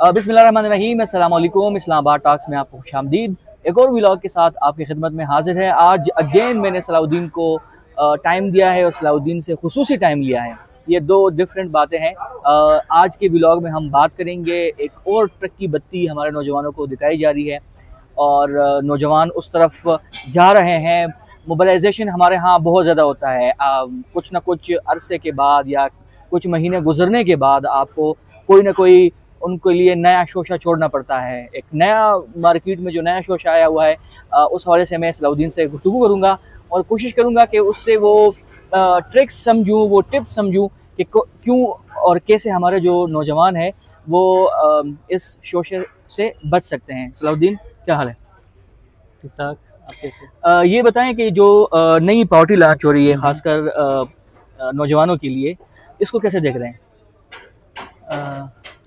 बिस्मिल्लाहिर्रहमानिर्रहीम, अस्सलाम वालेकुम। इस्लामाबाद टॉक्स में आपको खुशामदीद। एक और व्लॉग के साथ आपकी खिदमत में हाजिर है। आज अगेन मैंने सलाउद्दीन को टाइम दिया है और सलाउद्दीन से खुसूसी टाइम लिया है। ये दो डिफरेंट बातें हैं। आज के व्लॉग में हम बात करेंगे, एक और ट्रक की बत्ती हमारे नौजवानों को दिखाई जा रही है और नौजवान उस तरफ जा रहे हैं। मोबिलाइजेशन हमारे यहाँ बहुत ज़्यादा होता है। कुछ ना कुछ अरसे के बाद या कुछ महीने गुजरने के बाद आपको कोई ना कोई उनके लिए नया शोशा छोड़ना पड़ता है। एक नया मार्केट में जो नया शोशा आया हुआ है, उस हवाले से मैं सलाउद्दीन से गुफ्तगू करूँगा और कोशिश करूँगा कि उससे वो ट्रिक्स समझूँ, वो टिप्स समझूँ कि क्यों और कैसे हमारे जो नौजवान हैं वो इस शोशे से बच सकते हैं। सलाउद्दीन, क्या हाल है? ठीक ठाक। आप कैसे? ये बताएं कि जो नई पार्टी लॉन्च हो रही है खासकर नौजवानों के लिए, इसको कैसे देख रहे हैं?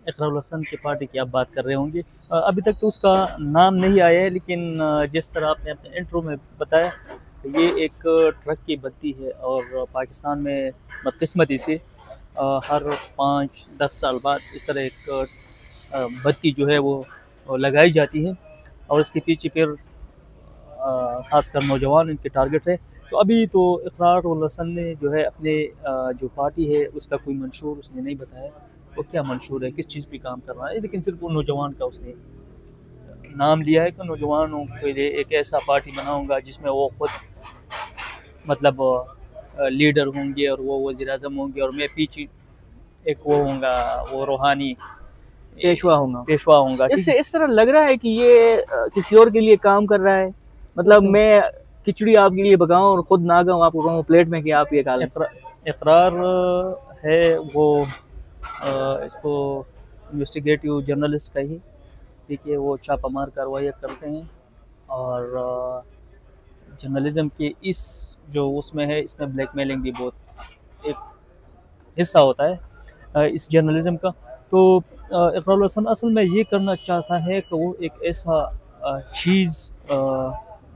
इकरारुल हसन की पार्टी की आप बात कर रहे होंगे। अभी तक तो उसका नाम नहीं आया है, लेकिन जिस तरह आपने अपने इंट्रो में बताया, ये एक ट्रक की बत्ती है और पाकिस्तान में बदकिस्मती से हर 5-10 साल बाद इस तरह एक बत्ती जो है वो लगाई जाती है और इसके पीछे फिर खासकर नौजवान इनके टारगेट है। तो अभी तो इकरारुल हसन ने जो है अपने जो पार्टी है उसका कोई मंशूर उसने नहीं बताया, वो क्या मंशूर है, किस चीज़ पे काम कर रहा है, लेकिन सिर्फ वो नौजवान का उसने नाम लिया है कि नौजवानों के लिए एक ऐसा पार्टी बनाऊंगा जिसमें वो खुद मतलब लीडर होंगे और वो वज़ीर-ए-आज़म होंगे और मैं पीछे एक वो होऊंगा, वो रूहानी पेशवा होऊंगा। इससे इस तरह लग रहा है कि ये किसी और के लिए काम कर रहा है। मतलब मैं खिचड़ी आपके लिए पकाऊं और खुद ना खाऊं, आपको कहूँ प्लेट में कि आप ये खा लें। इकरार है वो इसको इन्वेस्टिगेटिव जर्नलिस्ट का ही, ठीक है, वो छापामार कार्रवाई करते हैं और जर्नलिज्म के इस जो उसमें है, इसमें ब्लैकमेलिंग भी बहुत एक हिस्सा होता है इस जर्नलिज्म का। तो इकरारुल हसन असल में ये करना चाहता है कि वो एक ऐसा चीज़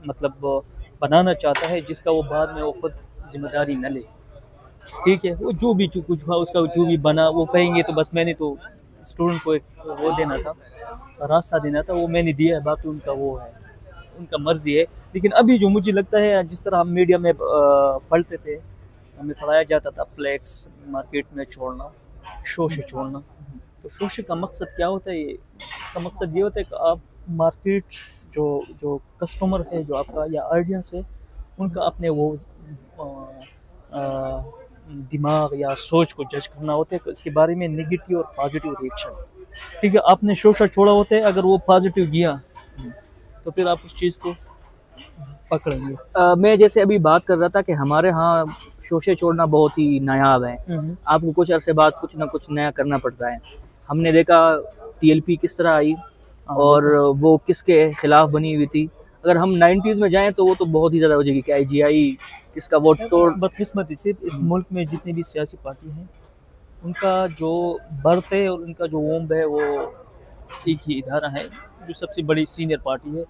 मतलब बनाना चाहता है जिसका वो बाद में वो खुद जिम्मेदारी न ले, ठीक है। वो जो भी कुछ हुआ उसका जो भी बना वो कहेंगे तो बस मैंने तो स्टूडेंट को एक वो देना था, रास्ता देना था, वो मैंने दिया है, बाकी उनका वो है, उनका मर्जी है। लेकिन अभी जो मुझे लगता है, जिस तरह हम मीडिया में पढ़ते थे, हमें पढ़ाया जाता था फ्लैक्स मार्केट में छोड़ना, शोशे छोड़ना। तो शोशे का मकसद क्या होता है? इसका मकसद ये होता है कि आप मार्केट जो कस्टमर है, जो आपका या ऑडियंस है, उनका अपने वो दिमाग या सोच को जज करना होता है कि इसके बारे में नेगेटिव और पॉजिटिव रिएक्शन, ठीक है। आपने शोशा छोड़ा होता है, अगर वो पॉजिटिव दिया तो फिर आप उस चीज़ को पकड़ेंगे। मैं जैसे अभी बात कर रहा था कि हमारे यहाँ शोशे छोड़ना बहुत ही नायाब है। आपको कुछ अरसे बाद कुछ ना कुछ नया करना पड़ता है। हमने देखा TLP किस तरह आई और वो किसके खिलाफ बनी हुई थी। अगर हम 90s में जाएं तो वो तो बहुत ही ज़्यादा हो जाएगी कि IGI किसका वोट तोड़। बदकिस्मती से इस मुल्क में जितनी भी सियासी पार्टी हैं, उनका जो बर्थ है और उनका जो वोम्ब है वो एक ही इदारा है, जो सबसे बड़ी सीनियर पार्टी है।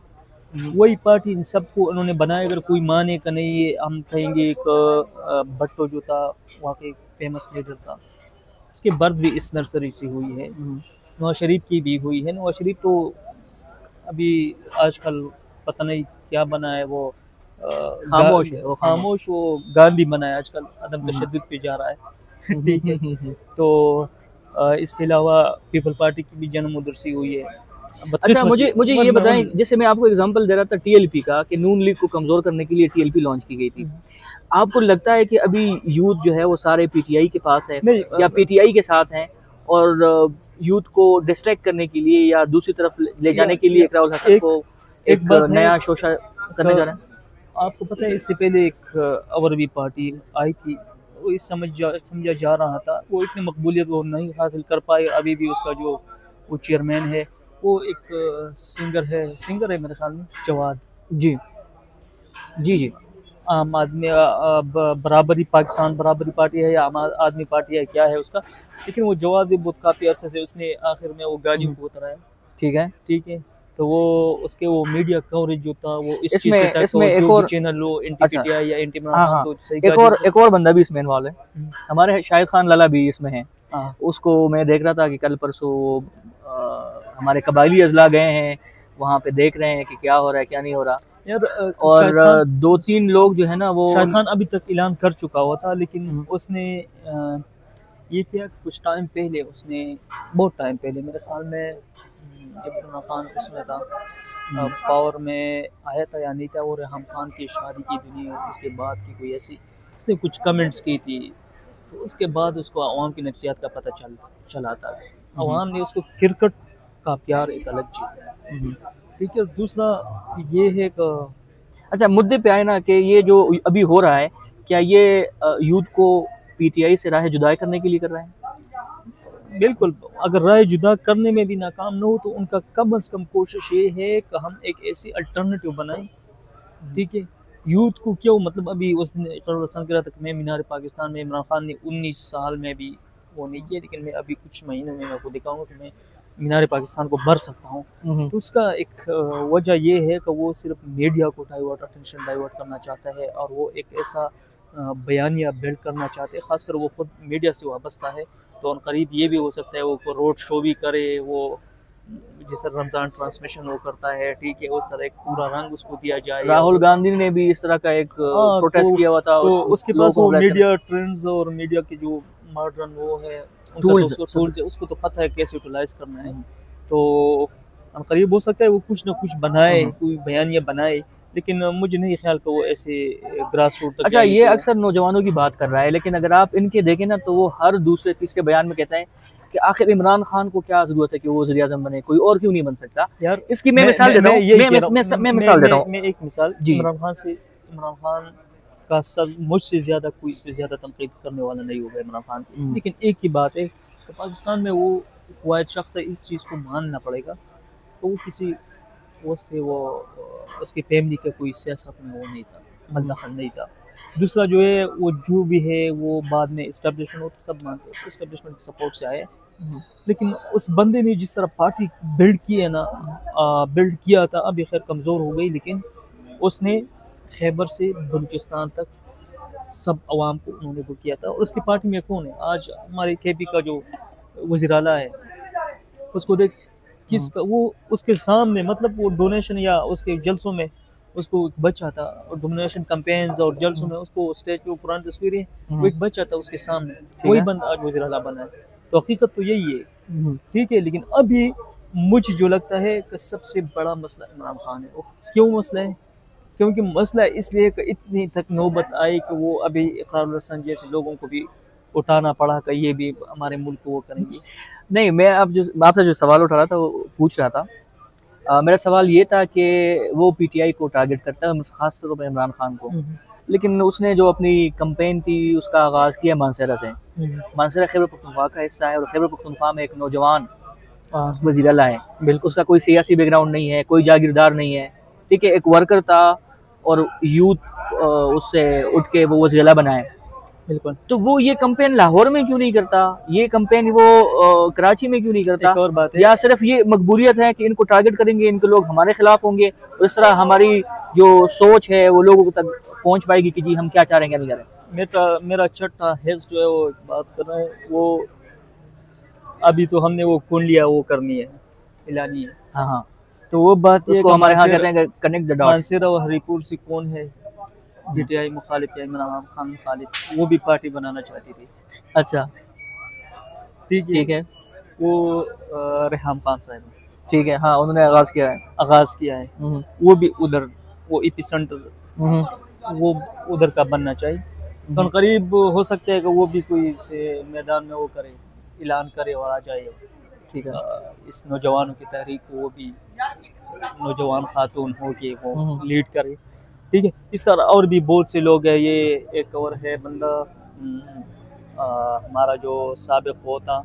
वही पार्टी इन सबको उन्होंने बनाया। अगर कोई माने का नहीं, ये हम कहेंगे एक भट्टो जो था वहाँ के फेमस लीडर था, इसके बर्थ भी इस नर्सरी से हुई है। नवाज शरीफ की भी हुई है। नवाज शरीफ तो अभी आजकल पता नहीं क्या बना है, वो खामोश वो गांधी बना है आजकल, अदम तशद्दुद पे जा रहा है, ठीक है। तो इसके अलावा पीपल पार्टी की भी जन्म उधर से हुई है। अच्छा, मुझे ये बताएं, जैसे मैं आपको एग्जांपल दे रहा था TLP का, कि नून लीग को कमजोर करने के लिए TLP लॉन्च की गई थी। आपको लगता है कि अभी यूथ जो है वो सारे PTI के पास है या PTI के साथ हैं और यूथ को डिस्ट्रैक्ट करने के लिए या दूसरी तरफ ले जाने के लिए इकरारुल हसन को एक नया शोशा करने जा रहे हैं? आपको पता है, इससे पहले एक अवरवी पार्टी आई थी, वो समझा जा रहा था, वो इतनी मकबूलियत वो नहीं हासिल कर पाए। अभी भी उसका जो वो चेयरमैन है वो एक सिंगर है मेरे ख्याल में, जवाद। जी जी जी। आम आदमी बराबरी, पाकिस्तान बराबरी पार्टी है या आम आदमी पार्टी है, क्या है उसका, लेकिन वो जवाद भी बहुत काफ़ी अरसे से उसने आखिर में वो गाड़ियों को उतराया, ठीक है। तो वो उसके वो मीडिया कवरेज जो था वो इसमें एक और चैनल लो, NTPTI या NT, तो एक और बंदा भी इसमें इन्वॉल्व है, हमारे शाहिद खान लाला भी इसमें है। उसको मैं देख रहा था कि कल परसों हमारे कबायली अजला गए हैं, वहाँ पे देख रहे हैं कि क्या हो रहा है क्या नहीं हो रहा। यार और 2-3 लोग जो है ना वो शाहिद खान अभी तक ऐलान कर चुका हुआ था, लेकिन उसने ये किया कुछ टाइम पहले, उसने बहुत टाइम पहले मेरे ख्याल में जब इमरान खान उसमें था पावर में आया था या नहीं था, और रेहाम खान की शादी की दुनिया उसके बाद की कोई ऐसी उसने कुछ कमेंट्स की थी, तो उसके बाद उसको अवाम की नफ्सियात का पता चला था। अवाम ने उसको क्रिकेट का प्यार एक अलग चीज़ है, ठीक है। दूसरा ये है कि अच्छा मुद्दे पे आए ना कि ये जो अभी हो रहा है, क्या ये यूथ को पीटीआई से राह जुदा करने के लिए कर रहे हैं? बिल्कुल, अगर राय जुदा करने में भी नाकाम न हो तो उनका कम से कम कोशिश ये है कि हम एक ऐसी अल्टरनेटिव बनाएं, ठीक है। यूथ को क्यों, मतलब अभी उस दिन इकरार हसन कह रहा था कि मैं मीनार पाकिस्तान में, इमरान खान ने 19 साल में भी वो नहीं किया, लेकिन मैं अभी कुछ महीनों में आपको दिखाऊंगा कि मैं मीनार पाकिस्तान को भर सकता हूँ। तो उसका एक वजह ये है कि वो सिर्फ मीडिया को अटेंशन डाइवर्ट करना चाहता है, और वो एक ऐसा बयानिया बिल्ड करना चाहते हैं, खासकर वो खुद मीडिया से वाबस्ता है। तो करीब ये भी हो सकता है वो रोड शो भी करे, वो जिस तरह रमजान ट्रांसमिशन वो करता है, ठीक है, उस तरह एक पूरा रंग उसको दिया जाए। राहुल गांधी ने भी इस तरह का एक प्रोटेस्ट किया हुआ था, तो उसके पास वो मीडिया ट्रेंड्स और मीडिया के जो मॉडर्न वो है टूल्स है, उसको तो पता है कैसे यूटिलाइज करना है। तो करीब हो सकता है वो कुछ ना कुछ बनाए, कोई बयानिया बनाए, लेकिन मुझे नहीं ख्याल कि वो ऐसे ग्रास रूट तक। अच्छा, ये अक्सर नौजवानों की बात कर रहा है, लेकिन अगर आप इनके देखें ना तो वो हर दूसरे तीसरे बयान में कहता है कि आखिर इमरान खान को क्या जरूरत है कि वो वज़ीर आज़म बने, कोई और क्यों नहीं बन सकता यार। इसकी मैं मिसाल देता हूँ, मैं मिसाल देता हूँ, मैं एक मिसाल इमरान खान का सब मुझसे ज्यादा कोई इससे ज्यादा तनकीद करने वाला नहीं होगा इमरान खान की, लेकिन एक ही बात है कि पाकिस्तान में वो वाहिद शख्स है, इस चीज़ को मानना पड़ेगा। तो वो किसी उससे वो उसकी फैमिली का कोई सियासत में वो नहीं था, मतलब नहीं था। दूसरा जो है वो जो भी है वो बाद में इस्टेब्लिशमेंट हो, तो सब मानते हैं इस्टेब्लिशमेंट के सपोर्ट से आए, लेकिन उस बंदे ने जिस तरह पार्टी बिल्ड की है ना, बिल्ड किया था, अब ये खैर कमज़ोर हो गई, लेकिन उसने खैबर से बलूचिस्तान तक सब अवाम को उन्होंने वो किया था। और उसकी पार्टी में कौन है आज हमारे केपी का जो वज़ीर आला है, उसको देख किसका वो उसके सामने, मतलब वो डोनेशन या उसके जलसों में उसको एक बच्चा था, और डोनेशन कैंपेन्स और जलसों में उसको स्टेज पे पुरानी तस्वीरें, वो एक बच्चा था उसके सामने, वही बंदा आज वज़ीर आला बना है। तो हकीकत तो यही है, ठीक है। लेकिन अभी मुझे जो लगता है कि सबसे बड़ा मसला इमरान खान है। वो क्यों मसला है? क्योंकि मसला इसलिए कि इतनी तक नौबत आई कि वो अभी इकरार हसन जैसे लोगों को भी उठाना पड़ा कि ये भी हमारे मुल्क को वो करेंगे। नहीं, मैं आपसे जो सवाल उठा रहा था वो पूछ रहा था, मेरा सवाल ये था कि वो पीटीआई को टारगेट करता है, खास तौर पर इमरान खान को, लेकिन उसने जो अपनी कैंपेन थी उसका आगाज़ किया मानसरा से। मानसरा खैबर पख्तूनख्वा का हिस्सा है, और खैबर पख्तूनख्वा में एक नौजवान वज़ीर आला है, बिल्कुल उसका कोई सियासी बैकग्राउंड नहीं है, कोई जागीरदार नहीं है, ठीक है, एक वर्कर था और यूथ उससे उठ के वो वज़ीर आला बनाए। बिल्कुल। तो वो ये कैंपेन लाहौर में क्यों नहीं करता, ये कैंपेन वो कराची में क्यों नहीं करता? एक और बात है, या सिर्फ ये मकबूलियत है कि इनको टारगेट करेंगे, इनके लोग हमारे खिलाफ होंगे, और इस तरह हमारी जो सोच है वो लोगों तक पहुंच पाएगी कि जी हम क्या चाह रहे हैं क्या नहीं चाह रहे। मेरा छठा हिस्स जो है वो बात कर रहा है, वो अभी तो हमने वो कौन लिया वो करनी है, मिलानी है। हाँ, तो वो बात उसको हमारे यहाँ कहते हैं कनेक्ट द डॉट्स। मानसरा और हरीपुर से कौन है पीटीआई मुखालिफ या इमरान खान मुखालिफ, वो भी पार्टी बनाना चाहती थी। अच्छा, ठीक है। वो रेहाम खान साहब, ठीक है, हाँ, उन्होंने आगाज़ किया है। वो भी उधर वो एपिसेंटर वो उधर का बनना चाहिए। तो करीब हो सकता है कि वो भी कोई से मैदान में वो करे, ऐलान करे और आ जाए, ठीक है। इस नौजवानों की तहरीक को वो भी नौजवान खातून हो के वो लीड करे, ठीक है। इस तरह और भी बहुत से लोग हैं। ये एक और है बंदा हमारा जो साबिक होता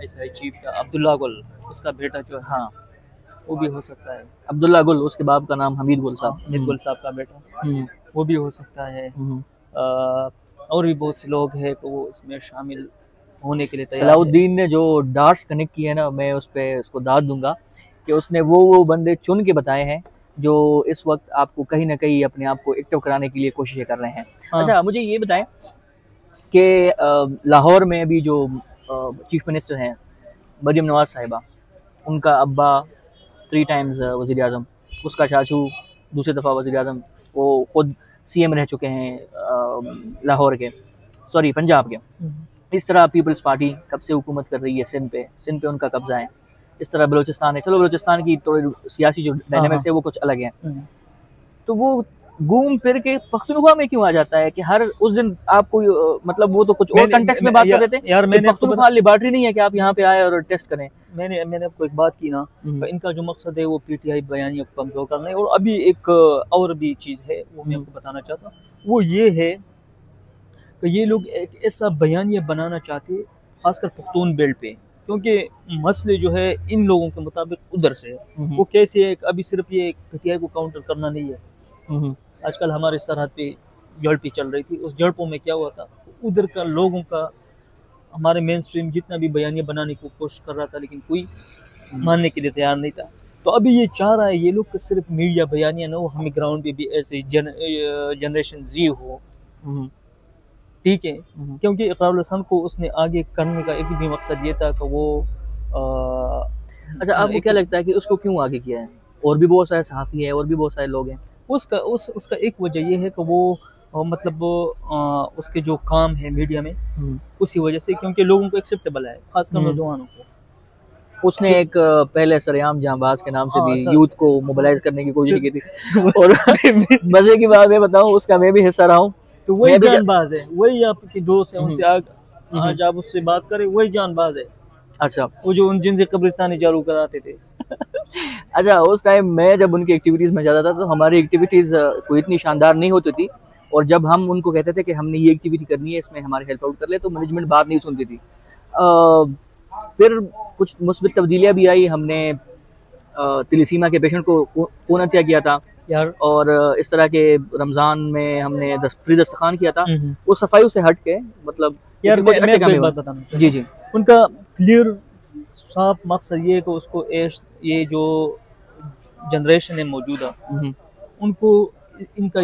ऐसा चीफ का अब्दुल्ला गुल, उसका बेटा जो है, हाँ, वो भी हो सकता है। अब्दुल्ला गुल, उसके बाप का नाम हमीद गुल साहब, हमीद गुल साहब का बेटा, वो भी हो सकता है। और भी बहुत से लोग हैं तो वो इसमें शामिल होने के लिए तैयार। सलाउद्दीन ने जो डार्ट्स कनेक्ट किए हैं ना, मैं उस पर उसको दाद दूंगा कि उसने वो बंदे चुन के बताए हैं जो इस वक्त आपको कहीं ना कहीं अपने आप को एक्टिव कराने के लिए कोशिशें कर रहे हैं। हाँ। अच्छा, मुझे ये बताएं कि लाहौर में अभी जो चीफ मिनिस्टर हैं मरियम नवाज साहिबा, उनका अब्बा 3 टाइम्स वज़ीर आज़म, उसका चाचू दूसरी दफ़ा वज़ीर आज़म, वो ख़ुद CM रह चुके हैं लाहौर के, सॉरी पंजाब के। इस तरह पीपल्स पार्टी कब से हुकूमत कर रही है सिंध पे उनका कब्जा है। इस तरह बलूचिस्तान है, चलो बलूचिस्तान की थोड़ी सियासी जो डायनामिक्स है वो कुछ अलग है। तो वो घूम फिर के पख्तूनख्वा में क्यों आ जाता है कि हर उस दिन आपको मतलब वो तो कुछ और कंटेक्स्ट में बात कर रहे थे यार। मैंने पख्तूनख्वा लिबर्टी नहीं है कि आप यहाँ पे आए और टेस्ट करें। मैंने आपको एक बात की ना, इनका जो मकसद है वो PTI बयानिया को कमजोर करना है। और अभी एक और भी चीज़ है वो मैं आपको बताना चाहता हूँ, वो ये है कि ये लोग एक ऐसा बयानिया बनाना चाहते हैं खासकर पख्तून बेल्ट पे, क्योंकि मसले जो है इन लोगों के मुताबिक उधर से है। वो कैसे है, अभी सिर्फ ये PTI को काउंटर करना नहीं है। आजकल हमारे सरहद पे झड़पें चल रही थी, उस झड़पों में क्या हुआ था, उधर का लोगों का हमारे मेन स्ट्रीम जितना भी बयानिया बनाने की कोशिश कर रहा था लेकिन कोई मानने के लिए तैयार नहीं था। तो अभी ये चाह रहा है ये लोग कि सिर्फ मीडिया बयानिया ना हो, हमें ग्राउंड पे भी ऐसे जनरेशन जी हो, ठीक है। क्योंकि इकरारुल हसन को उसने आगे करने का एक भी मकसद ये था कि वो अच्छा, आपको क्या लगता है कि उसको क्यों आगे किया है? और भी बहुत सारे सहाफ़ी है और भी बहुत सारे लोग हैं। उसका एक वजह यह है कि वो मतलब उसके जो काम है मीडिया में उसी वजह से, क्योंकि लोगों को एक्सेप्टेबल है, खासकर नौजवानों को। उसने एक पहले सरेआम जांबाज के नाम से भी यूथ को मोबिलाइज करने की कोशिश की थी। और मजे की बात मैं बताऊं, उसका मैं भी हिस्सा रहा हूँ। तो वही जानबाज है, वही आपकी दोस्त है, उनसे आज आप उससे बात करें, वही जानबाज है। अच्छा, वो जो उन जिनसे कब्रिस्तानी चालू कराते थे। अच्छा, उस टाइम मैं जब उनकी एक्टिविटीज़ में जाता था तो हमारी एक्टिविटीज़ कोई इतनी शानदार नहीं होती थी, और जब हम उनको कहते थे कि हमने ये एक्टिविटी करनी है, इसमें हमारे हेल्प आउट कर ले, तो मैनेजमेंट बात नहीं सुनती थी। फिर कुछ मुस्बित तब्दीलियाँ भी आई। हमने तिलिसीमा के पेशेंट को खून हत्या किया था यार, और इस तरह के रमज़ान में हमने फ्री दस्तखान किया था। वो सफाई से हट के, मतलब यार मैं एक बात बताना, जी, उनका क्लियर साफ मकसद ये है कि उसको ये जो जनरेशन है मौजूदा, उनको इनका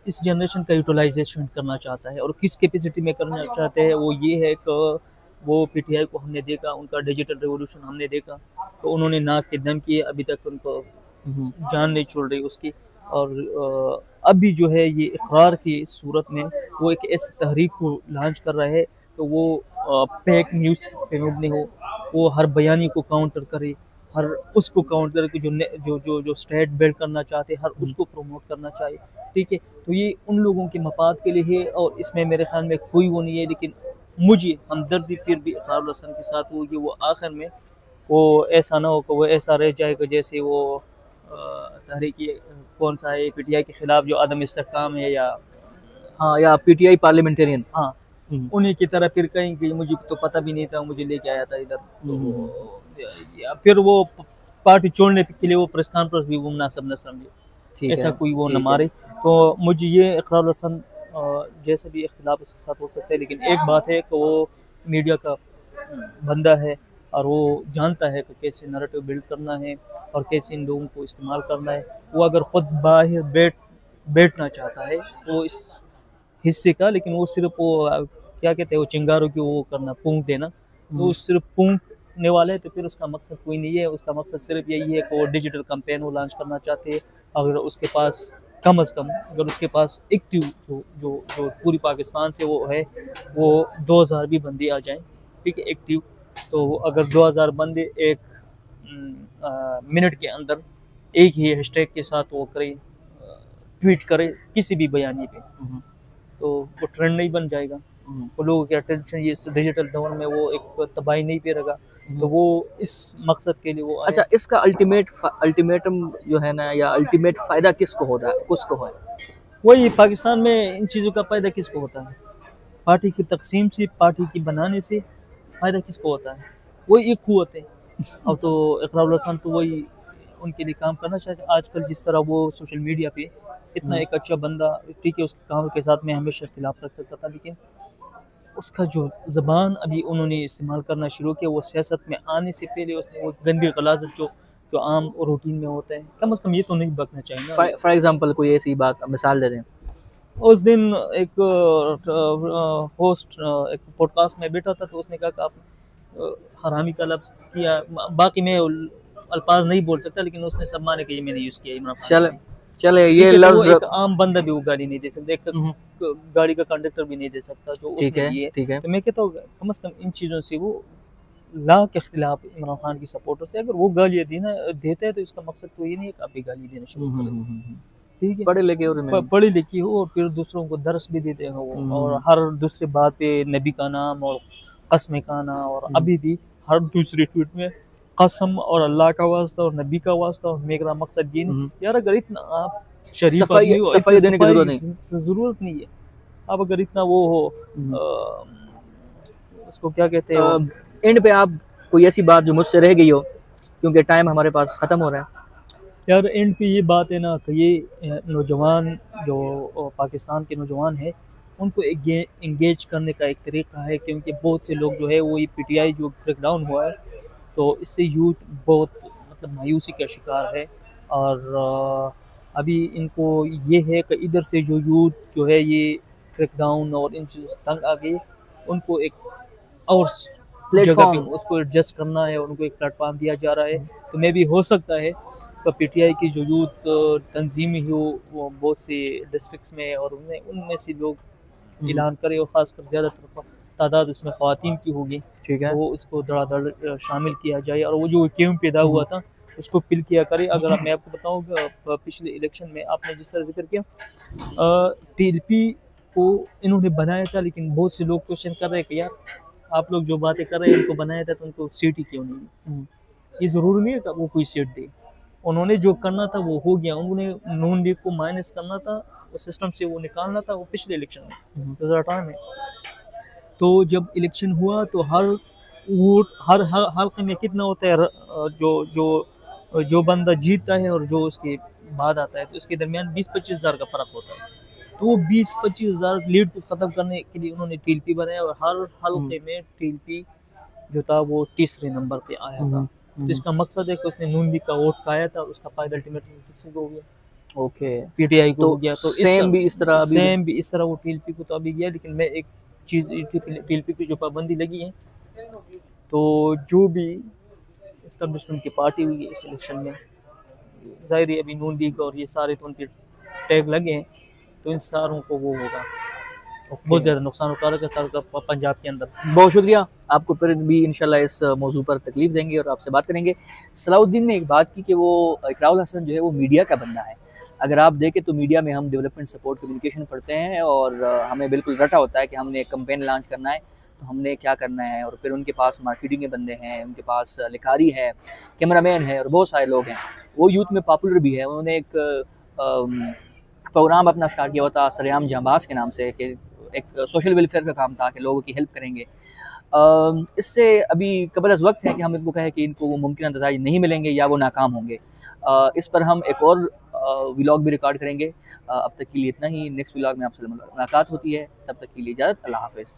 इस जनरेशन का यूटिलाइजेशन करना चाहता है। और किस कैपेसिटी में करना चाहते हैं वो ये है कि वो PTI को हमने देखा, उनका डिजिटल रेवोल्यूशन हमने देखा, तो उन्होंने नाक के दम किए, अभी तक उनको जान नहीं छोड़ रही उसकी। और अभी जो है ये इकरार की सूरत में वो एक ऐसी तहरीक को लॉन्च कर रहा है तो वो फेक न्यूज़ पे मबनी हो, वो हर बयानी को काउंटर करे, हर उसको काउंटर करके जो स्टेट बिल्ड करना चाहते हर उसको प्रमोट करना चाहिए, ठीक है। तो ये उन लोगों के मफाद के लिए है और इसमें मेरे ख्याल में कोई वो नहीं है। लेकिन मुझे हमदर्दी फिर भी इकरारुल हसन के साथ होगी, वो आखिर में वो ऐसा ना हो कि वो ऐसा रह जाएगा जैसे वो तहरीकी कौन सा है PTI के खिलाफ जो आदम इस्तेहकाम है या PTI पार्लियामेंटेरियन, हाँ उन्हीं की तरह फिर कहेंगे मुझे तो पता भी नहीं था, मुझे लेके आया था इधर। या फिर वो पार्टी छोड़ने के लिए वो प्रेस कॉन्फ्रेंस भी वो मुनासिब न समझे, ऐसा कोई वो न मारे। तो मुझे ये इकरारुल हसन जैसे भी इख्तिलाफ उसके साथ हो सकता है, लेकिन एक बात है कि वो मीडिया का बंदा है और वो जानता है कि कैसे नैरेटिव बिल्ड करना है और कैसे इन लोगों को इस्तेमाल करना है। वो अगर ख़ुद बाहर बैठना चाहता है वो इस हिस्से का, लेकिन वो सिर्फ वो क्या कहते हैं वो चिंगारों की वो करना, पूंछ देना, तो सिर्फ पूंछने वाला है। तो फिर उसका मकसद कोई नहीं है, उसका मकसद सिर्फ यही है कि वो डिजिटल कैंपेन वो लॉन्च करना चाहते हैं। अगर उसके पास कम अज़ कम अगर उसके पास एक्टिव जो पूरी पाकिस्तान से वो है वो 2000 भी बंदे आ जाएं, ठीक है, एक्टिव, तो अगर 2000 बंदे एक मिनट के अंदर एक ही हैशटैग के साथ वो करे, ट्वीट करे किसी भी बयानी पे, तो वो ट्रेंड नहीं बन जाएगा, तो लोगों की अटेंशन ये डिजिटल दौर में वो एक तबाही नहीं पेरेगा। तो वो इस मकसद के लिए वो अच्छा, इसका अल्टीमेटम जो है ना, या अल्टीमेट फ़ायदा किसको हो रहा है, किसको है? वही पाकिस्तान में इन चीज़ों का फ़ायदा किसको होता है? पार्टी की तकसीम से, पार्टी की बनाने से फ़ायदा किसको होता है? वही एक क़ुव्वत है। अब तो इकरारुल हसन तो वही उनके लिए काम करना चाहिए। आजकल जिस तरह वो सोशल मीडिया पे इतना एक अच्छा बंदा, ठीक है, उसके काम के साथ मैं हमेशा इख्तिलाफ रख सकता था, लेकिन उसका जो ज़बान अभी उन्होंने इस्तेमाल करना शुरू किया, वो सियासत में आने से पहले उसने वो गंदी गलाज़त जो आम और रूटीन में होता है, कम से कम ये तो नहीं बकना चाहिए। फॉर एग्जांपल कोई ऐसी बात मिसाल दे दें। उस दिन एक होस्ट एक पॉडकास्ट में बैठा था तो उसने कहा कि आप हरामी का लफ्ज़ किया, बाकी मैं अल्फाज नहीं बोल सकता, लेकिन उसने सब माने कि ये मैंने यूज़ किया इमरान खान चले चले ये तो लफ्ज एक आम बंदा भी वो गाली नहीं दे सकता, एक गाड़ी का कंडक्टर भी नहीं दे सकता जो ठीक उसने है, दी है। ठीक है। तो मैं कहता हूँ कम से कम इन चीज़ों से वो ला के खिलाफ इमरान खान की सपोर्टर से अगर वो गालियाँ देता है तो इसका मकसद तो ये नहीं है कि आप भी गाली देना शुरू करें, ठीक है। पढ़े लिखे और पढ़ी लिखी हो और फिर दूसरों को दर्स भी देते हो और हर दूसरी बात पे नबी का नाम और कसम खाना, और अभी भी हर दूसरी ट्वीट में कसम और अल्लाह का वास्ता और नबी का वास्ता, और मेरा मकसद ये नहीं यार, अगर इतना आप शरीफ आदमी हो, सफाई देने की जरूरत नहीं है। आप अगर इतना वो हो उसको क्या कहते हैं, एंड पे आप कोई ऐसी बात जो मुझसे रह गई हो, क्योंकि टाइम हमारे पास ख़त्म हो रहा है यार। एंड पे ये बात है ना कि ये नौजवान जो पाकिस्तान के नौजवान हैं उनको इंगेज करने का एक तरीका है, क्योंकि बहुत से लोग जो है वो ये पीटीआई जो ब्रेकडाउन हुआ है तो इससे यूथ बहुत मतलब मायूसी का शिकार है। और अभी इनको ये है कि इधर से जो यूथ जो है ये ब्रेकडाउन और इन चीज़ों से तंग आ गई, उनको एक और जगह पे उसको एडजस्ट करना है और उनको एक प्लेटफॉर्म दिया जा रहा है। तो मे भी हो सकता है तो पीटीआई की जो यूथ तंजीमें हो वो बहुत सी डिस्ट्रिक्ट्स में और उनमें से लोग ऐलान करें, और ख़ासकर ज़्यादातर तादाद उसमें ख़वातीन की होगी, ठीक है, वो इसको धड़ाधड़ शामिल किया जाए और वो जो क्यों पैदा हुआ था उसको फिल किया करे। अगर मैं आपको बताऊँ पिछले इलेक्शन में आपने जिस तरह जिक्र किया टीएलपी को इन्होंने बनाया था, लेकिन बहुत से लोग क्वेश्चन कर रहे हैं कि यार आप लोग जो बातें कर रहे हैं इनको बनाया था तो उनको सीट ही क्यों नहीं। ये ज़रूरी नहीं है कि वो कोई सीट दे, उन्होंने जो करना था वो हो गया। उन्होंने नून लीग को माइनस करना था, सिस्टम से वो निकालना था, वो पिछले इलेक्शन में 2018 में। तो जब इलेक्शन हुआ तो हर वोट हर हल्के में कितना होता है, जो बंदा जीतता है और जो उसके बाद आता है तो इसके दरमियान 20-25 हज़ार का फ़र्क होता है। तो वो 20-25 हज़ार लीड को ख़त्म करने के लिए उन्होंने टीएलपी बनाया और हर हल्के में टीएलपी जो था वो तीसरे नंबर पे आया था। तो इसका मकसद है कि उसने नून लीग का वोट खाया था, उसका फायदा अल्टीमेटली किसी को हो गया, ओके पीटीआई को हो गया। तो सेम भी इस तरह वो टीएलपी को तो अभी गया। लेकिन मैं एक चीज़, टीएलपी की जो पाबंदी लगी है तो जो भी एस्टेब्लिशमेंट की पार्टी हुई है इस इलेक्शन में, ज़ाहिर है अभी नून लीग और ये सारे तो उनके टैग लगे हैं, तो इन सारों को वो होगा बहुत ज़्यादा नुकसान होगा पंजाब के अंदर। बहुत शुक्रिया, आपको फिर भी इंशाल्लाह इस मौजू पर तकलीफ देंगे और आपसे बात करेंगे। सलाउद्दीन ने एक बात की कि वो इकराउल हसन जो है वो मीडिया का बंदा है। अगर आप देखें तो मीडिया में हम डेवलपमेंट सपोर्ट कम्युनिकेशन पढ़ते हैं और हमें बिल्कुल रटा होता है कि हमने एक कैंपेन लॉन्च करना है तो हमने क्या करना है, और फिर उनके पास मार्केटिंग के बंदे हैं, उनके पास लिखारी है, कैमरामैन है और बहुत सारे लोग हैं। वो यूथ में पॉपुलर भी है। उन्होंने एक प्रोग्राम अपना स्टार्ट किया हुआ था सरेआम जांबाज के नाम से, कि एक सोशल वेलफेयर का काम था कि लोगों की हेल्प करेंगे। इससे अभी कबल अज़ वक्त है कि हम इनको कहें कि इनको वो मुमकिन नताइज नहीं मिलेंगे या वो नाकाम होंगे। इस पर हम एक और व्लॉग भी रिकॉर्ड करेंगे। अब तक के लिए इतना ही। नेक्स्ट व्लॉग में आपसे मुलाकात होती है, तब तक के लिए इजाज़त, अल्लाह हाफ़िज़।